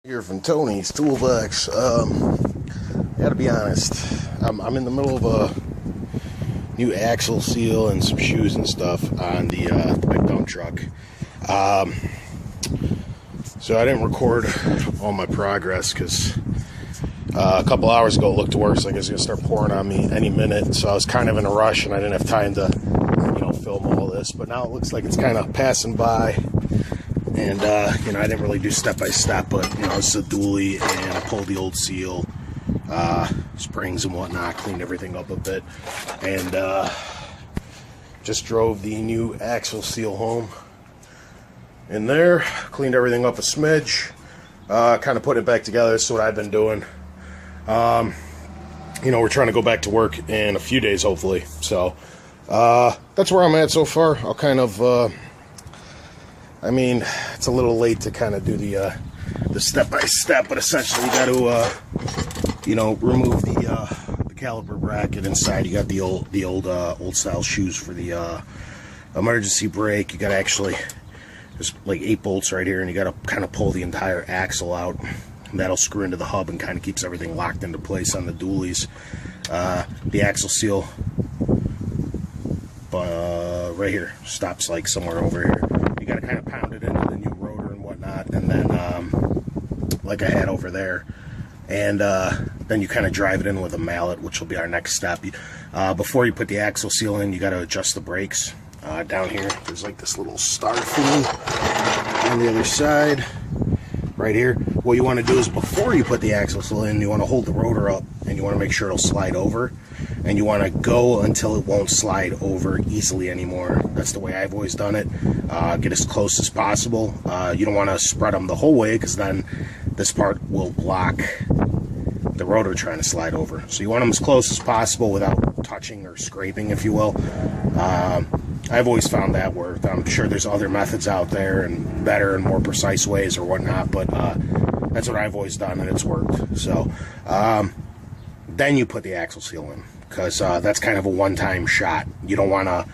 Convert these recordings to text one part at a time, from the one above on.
Here from Tony's Toolbox. Gotta be honest, I'm in the middle of a new axle seal and some shoes and stuff on the big dump truck. So I didn't record all my progress because a couple hours ago it looked worse. Like it was gonna start pouring on me any minute. So I was kind of in a rush and I didn't have time to, film all this. But now it looks like it's kind of passing by. And, I didn't really do step-by-step, but, it's a dually, and I pulled the old seal, springs and whatnot, cleaned everything up a bit, and, just drove the new axle seal home in there, cleaned everything up a smidge, kind of put it back together. That's what I've been doing. We're trying to go back to work in a few days, hopefully, so, that's where I'm at so far. I'll kind of, it's a little late to kind of do the step-by-step, but essentially you got to, remove the caliper bracket inside. You got the old style shoes for the emergency brake. You got to actually, there's like 8 bolts right here, and you got to kind of pull the entire axle out. And that'll screw into the hub and kind of keeps everything locked into place on the dualies. The axle seal right here stops like somewhere over here. You got to kind of pound it into the new rotor and whatnot, and then like I had over there, and then you kind of drive it in with a mallet, which will be our next step. Before you put the axle seal in, you got to adjust the brakes. Down here there's like this little star thing on the other side right here. What you want to do is, before you put the axle seal in, you want to hold the rotor up and you want to make sure it'll slide over, and you want to go until it won't slide over easily anymore. That's the way I've always done it. Get as close as possible. You don't want to spread them the whole way, because then this part will block the rotor trying to slide over. So you want them as close as possible without touching or scraping, if you will. I've always found that worked. I'm sure there's other methods out there and better and more precise ways or whatnot, but that's what I've always done, and it's worked. So then you put the axle seal in, because that's kind of a one-time shot. You don't want to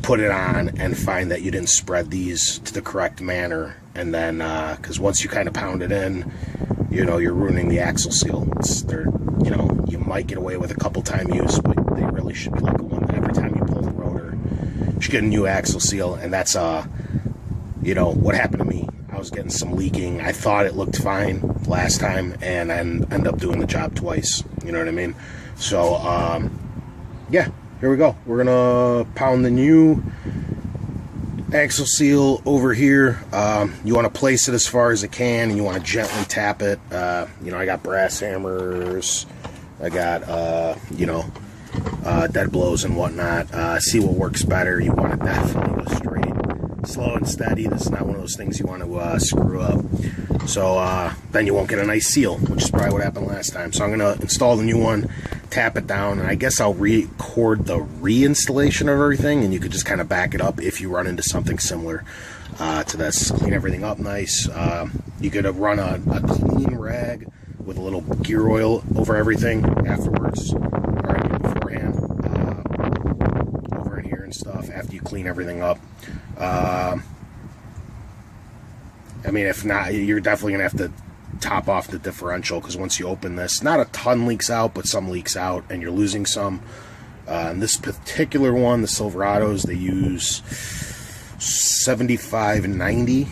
put it on and find that you didn't spread these to the correct manner, and then because once you kind of pound it in, you're ruining the axle seal. You might get away with a couple time use, but they really should be like one every time you pull the rotor. You should get a new axle seal, and that's what happened to me. I was getting some leaking. I thought it looked fine last time, and I ended up doing the job twice. You know what I mean? So yeah, here we go. We're gonna pound the new axle seal over here. You want to place it as far as it can, and you want to gently tap it. I got brass hammers. I got dead blows and whatnot. See what works better. You want to definitely go straight, slow and steady. This is not one of those things you want to screw up. So then you won't get a nice seal, which is probably what happened last time. So I'm gonna install the new one, tap it down, and I guess I'll record the reinstallation of everything, and you could just kind of back it up if you run into something similar to this. Clean everything up nice. You could run a clean rag with a little gear oil over everything afterwards, or beforehand, over in here and stuff, after you clean everything up. If not, you're definitely gonna have to top off the differential, because once you open this, not a ton leaks out, but some leaks out, and you're losing some. And this particular one, the Silverados, they use 75/90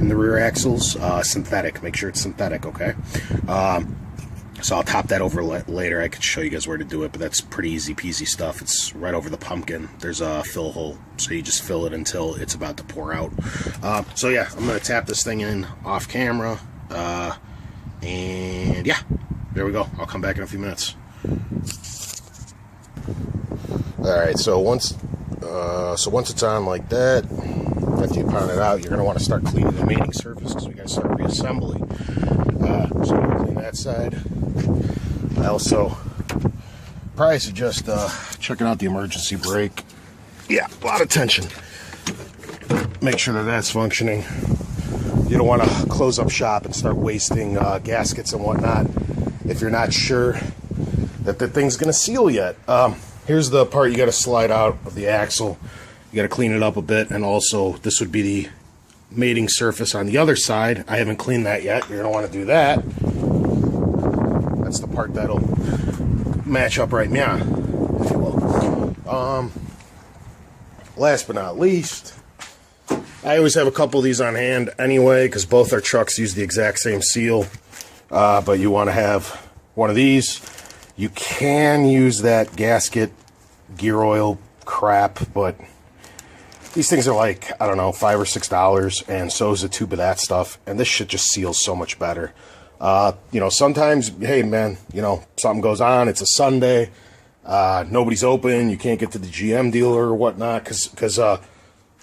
in the rear axles, synthetic. Make sure it's synthetic, okay? So I'll top that over later. I could show you guys where to do it, but that's pretty easy peasy stuff. It's right over the pumpkin. There's a fill hole, so you just fill it until it's about to pour out. So yeah, I'm gonna tap this thing in off camera, and yeah, there we go. I'll come back in a few minutes. All right, so once it's on like that, after you pound it out, you're gonna want to start cleaning the mating surface, because we gotta start reassembly. So I'm gonna clean that side. I also probably suggest checking out the emergency brake. Yeah, a lot of tension. Make sure that that's functioning. You don't want to close up shop and start wasting gaskets and whatnot if you're not sure that the thing's going to seal yet. Here's the part you got to slide out of the axle. You got to clean it up a bit, and also this would be the mating surface on the other side. I haven't cleaned that yet. You're going to want to do that. That's the part that'll match up right now, if you will. Last but not least, I always have a couple of these on hand anyway, because both our trucks use the exact same seal. But you want to have one of these. You can use that gasket gear oil crap, but these things are like, I don't know, $5 or $6, and so is a tube of that stuff, and this shit just seals so much better. You know, sometimes, hey man, you know, something goes on, it's a Sunday, nobody's open, you can't get to the GM dealer or whatnot, because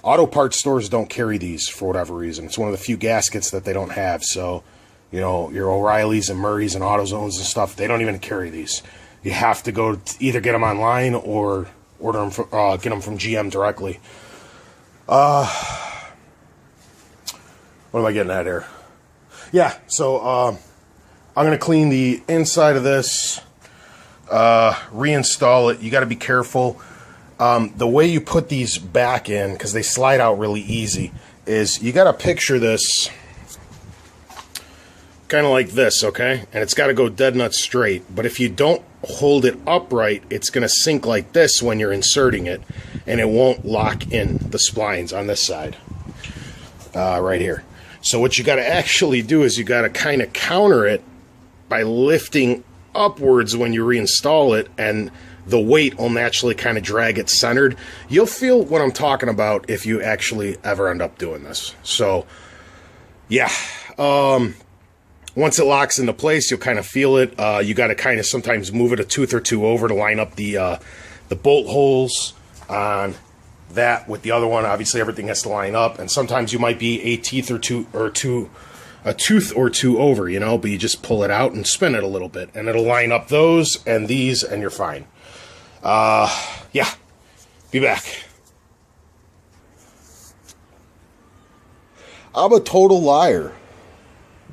auto parts stores don't carry these for whatever reason. It's one of the few gaskets that they don't have, so, you know, your O'Reillys and Murrays and AutoZones and stuff, they don't even carry these. You have to go to either get them online or order them from, get them from GM directly. What am I getting at here? Yeah, so I'm going to clean the inside of this, reinstall it. You got to be careful. The way you put these back in, because they slide out really easy, is you got to picture this kind of like this, okay? And it's got to go dead nut straight. But if you don't hold it upright, it's going to sink like this when you're inserting it, and it won't lock in the splines on this side, right here. So what you got to actually do is you got to kind of counter it by lifting upwards when you reinstall it, and the weight will naturally kind of drag it centered. You'll feel what I'm talking about if you actually ever end up doing this. So, yeah. Once it locks into place, you'll kind of feel it. You got to kind of sometimes move it a tooth or two over to line up the bolt holes on that with the other one. Obviously, everything has to line up, and sometimes you might be a tooth or two over, you know, but you just pull it out and spin it a little bit, and it'll line up those and these, and you're fine. Yeah, be back. I'm a total liar.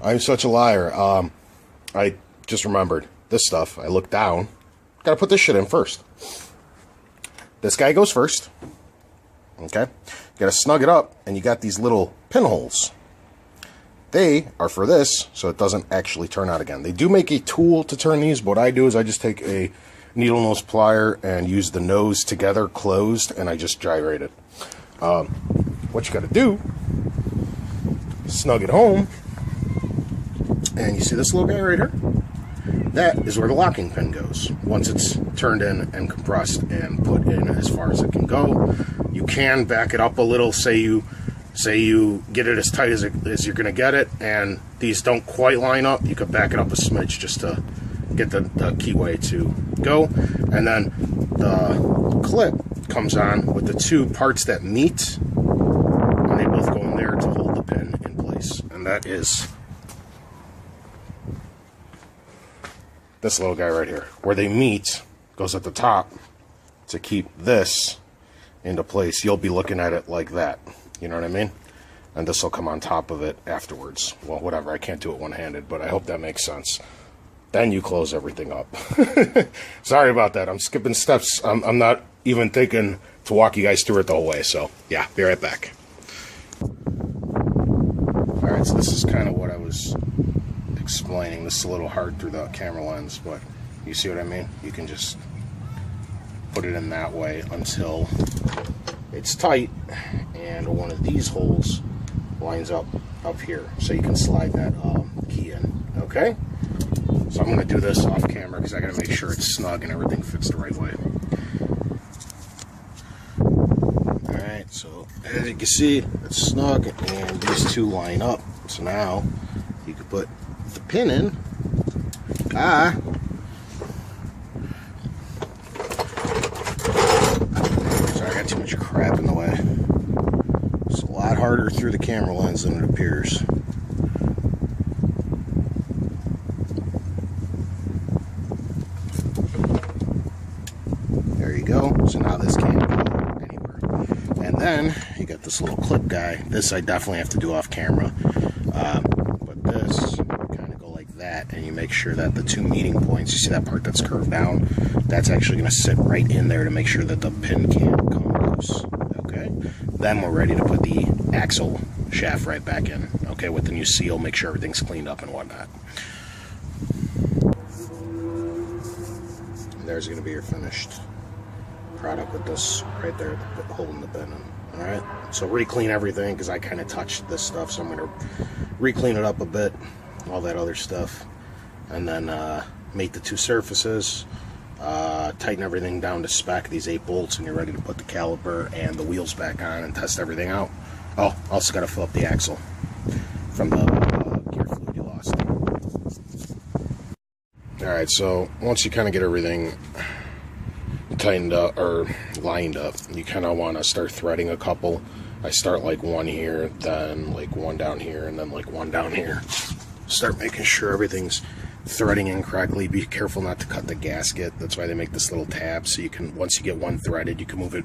I'm such a liar. I just remembered this stuff. I looked down. Gotta put this shit in first. This guy goes first. Okay? You gotta snug it up, and you got these little pinholes. They are for this, so it doesn't actually turn out again. They do make a tool to turn these, but what I do is I just take a needle nose plier and use the nose together closed, and I just gyrate it. What you gotta do, snug it home, and you see this little guy right here? That is where the locking pin goes. Once it's turned in and compressed and put in as far as it can go, you can back it up a little. Say you get it as tight as you're going to get it, and these don't quite line up, you could back it up a smidge just to get the keyway to go. And then the clip comes on with the two parts that meet, and they both go in there to hold the pin in place. And that is this little guy right here. Where they meet goes at the top to keep this into place. You'll be looking at it like that. You know what I mean? And this will come on top of it afterwards. Well, whatever. I can't do it one-handed, but I hope that makes sense. Then you close everything up. Sorry about that. I'm skipping steps. I'm not even thinking to walk you guys through it the whole way. So, yeah, be right back. All right, so this is kind of what I was explaining. This is a little hard through the camera lens, but you see what I mean? You can just put it in that way until it's tight, and one of these holes lines up here, so you can slide that key in. Okay, so I'm going to do this off camera because I got to make sure it's snug and everything fits the right way. Alright, so as you can see, it's snug and these two line up, so now you can put the pin in. Sorry, I got too much crap in the way. It's a lot harder through the camera lens than it appears. There you go. So now this can't go anywhere. And then you got this little clip guy. This I definitely have to do off camera. But this, kind of go like that, and you make sure that the two meeting points, you see that part that's curved down, that's actually going to sit right in there to make sure that the pin can't come loose. Okay? Then we're ready to put the axle shaft right back in, okay, with the new seal. Make sure everything's cleaned up and whatnot. And there's going to be your finished product with this right there, holding the bin in. Alright, so re-clean everything, because I kind of touched this stuff, so I'm going to re-clean it up a bit, all that other stuff, and then mate the two surfaces, tighten everything down to spec, these 8 bolts, and you're ready to put the caliper and the wheels back on and test everything out. Oh, also got to fill up the axle from the gear fluid you lost. Alright, so once you kind of get everything tightened up or lined up, you kind of want to start threading a couple. I start like one here, then like one down here, and then like one down here. Start making sure everything's threading in correctly. Be careful not to cut the gasket. That's why they make this little tab, so you can, once you get one threaded, you can move it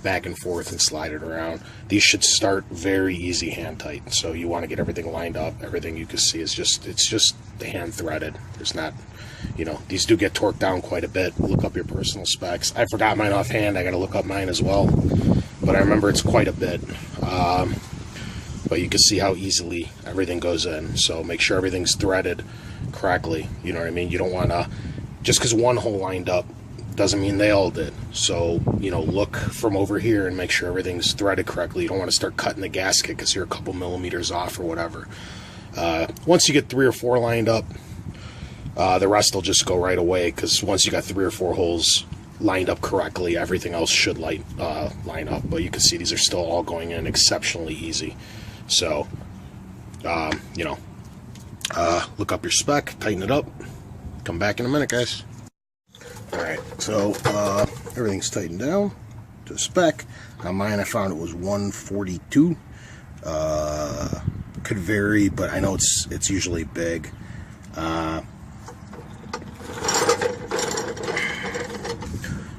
back and forth and slide it around. These should start very easy hand tight, so you want to get everything lined up. Everything you can see is just, it's just hand threaded. There's not, you know, these do get torqued down quite a bit. Look up your personal specs. I forgot mine offhand. I got to look up mine as well, but I remember it's quite a bit. But you can see how easily everything goes in, so make sure everything's threaded correctly. You know what I mean? You don't want to, just because one hole lined up doesn't mean they all did. So, you know, look from over here and make sure everything's threaded correctly. You don't want to start cutting the gasket because you're a couple millimeters off or whatever. Once you get 3 or 4 lined up, the rest will just go right away, because once you got 3 or 4 holes lined up correctly, everything else should line up. But you can see these are still all going in exceptionally easy. So, you know, look up your spec, tighten it up, come back in a minute, guys. Alright, so everything's tightened down to spec. On mine I found it was 142. Could vary, but I know it's usually big.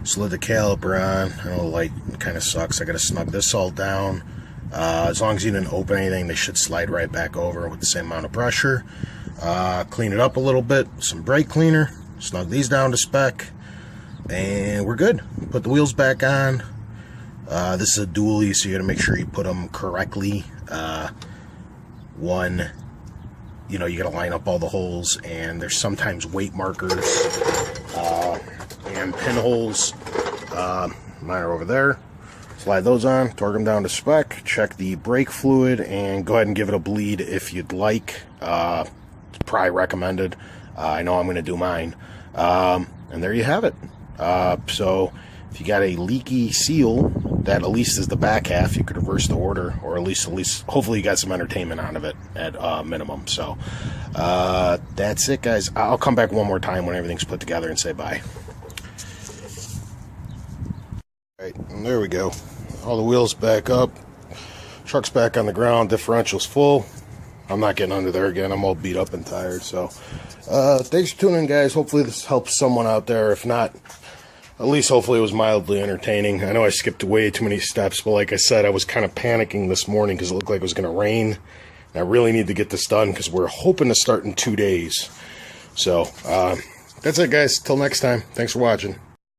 Slid the caliper on. I know the light kind of sucks. I gotta snug this all down. As long as you didn't open anything, they should slide right back over with the same amount of pressure. Clean it up a little bit, some brake cleaner, snug these down to spec, and we're good. Put the wheels back on. This is a dually, so you gotta make sure you put them correctly. One, you know, you gotta line up all the holes, and there's sometimes weight markers and pinholes. Mine are over there. Slide those on, torque them down to spec, check the brake fluid, and go ahead and give it a bleed if you'd like. It's probably recommended. I know I'm going to do mine. And there you have it. So if you got a leaky seal, that at least is the back half, you could reverse the order, or at least hopefully you got some entertainment out of it at minimum. So that's it, guys. I'll come back one more time when everything's put together and say bye. Alright, and there we go. All the wheels back up. Truck's back on the ground. Differential's full. I'm not getting under there again. I'm all beat up and tired. So, thanks for tuning in, guys. Hopefully this helps someone out there. If not, at least hopefully it was mildly entertaining. I know I skipped way too many steps, but like I said, I was kind of panicking this morning because it looked like it was going to rain. And I really need to get this done because we're hoping to start in 2 days. So, that's it, guys. Till next time. Thanks for watching.